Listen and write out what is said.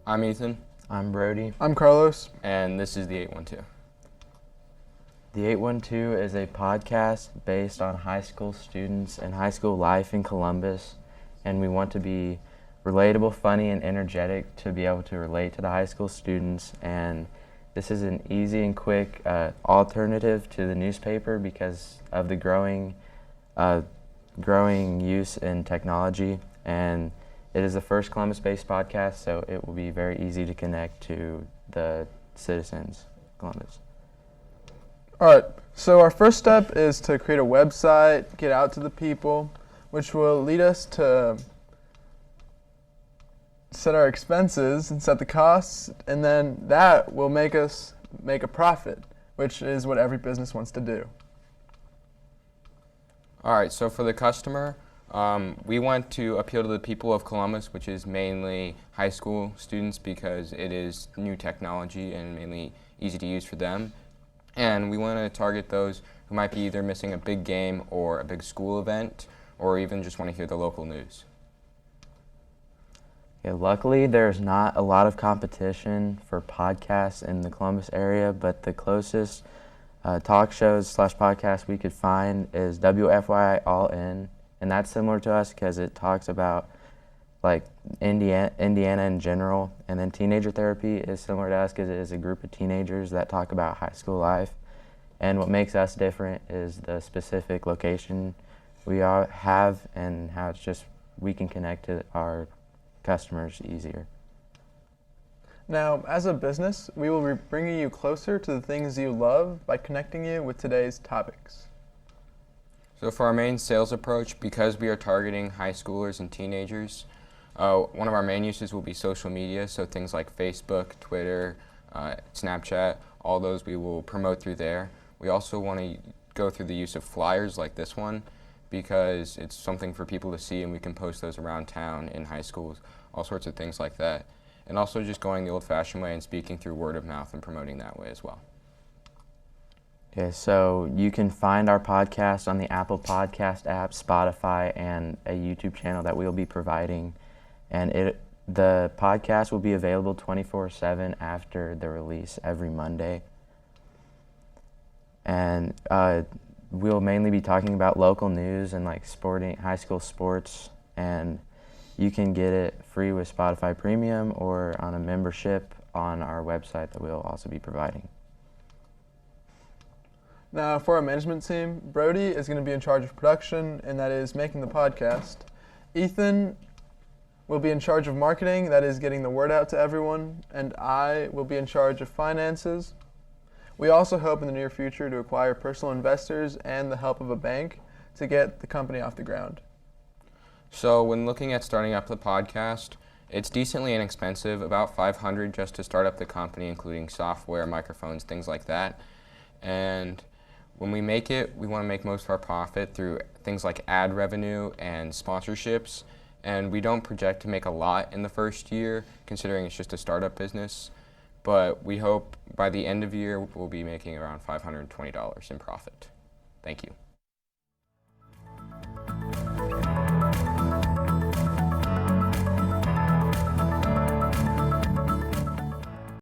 I'm Ethan, I'm Brody. I'm Carlos. and this is the 812. The 812 is a podcast based on high school students and high school life in Columbus, and we want to be relatable, funny, and energetic to be able to relate to the high school students. And this is an easy and quick alternative to the newspaper because of the growing use in technology. And it is the first Columbus-based podcast, so it will be very easy to connect to the citizens of Columbus. All right, so our first step is to create a website, get out to the people, which will lead us to set our expenses and set the costs, and then that will make us make a profit, which is what every business wants to do. All right, so for the customer, we want to appeal to the people of Columbus, which is mainly high school students because it is new technology and mainly easy to use for them. And we want to target those who might be either missing a big game or a big school event or even just want to hear the local news. Yeah, luckily, there's not a lot of competition for podcasts in the Columbus area, but the closest talk shows / podcasts we could find is WFYI All In, and that's similar to us because it talks about like Indiana in general, and then Teenager Therapy is similar to us because it is a group of teenagers that talk about high school life. And what makes us different is the specific location we all have and how it's just we can connect to our customers easier. Now, as a business, we will be bringing you closer to the things you love by connecting you with today's topics. So for our main sales approach, because we are targeting high schoolers and teenagers, one of our main uses will be social media, so things like Facebook, Twitter, Snapchat, all those we will promote through there. We also want to go through the use of flyers like this one because it's something for people to see and we can post those around town in high schools, all sorts of things like that. And also just going the old-fashioned way and speaking through word of mouth and promoting that way as well. Okay, so you can find our podcast on the Apple Podcast app, Spotify, and a YouTube channel that we'll be providing. And the podcast will be available 24/7 after the release every Monday. And we'll mainly be talking about local news and like sporting, high school sports. And you can get it free with Spotify Premium or on a membership on our website that we'll also be providing. Now, for our management team, Brody is going to be in charge of production, and that is making the podcast. Ethan will be in charge of marketing, that is getting the word out to everyone, and I will be in charge of finances. We also hope in the near future to acquire personal investors and the help of a bank to get the company off the ground. So when looking at starting up the podcast, it's decently inexpensive, about $500 just to start up the company, including software, microphones, things like that. And when we make it, we want to make most of our profit through things like ad revenue and sponsorships. And we don't project to make a lot in the first year, considering it's just a startup business. But we hope by the end of the year, we'll be making around $520 in profit. Thank you.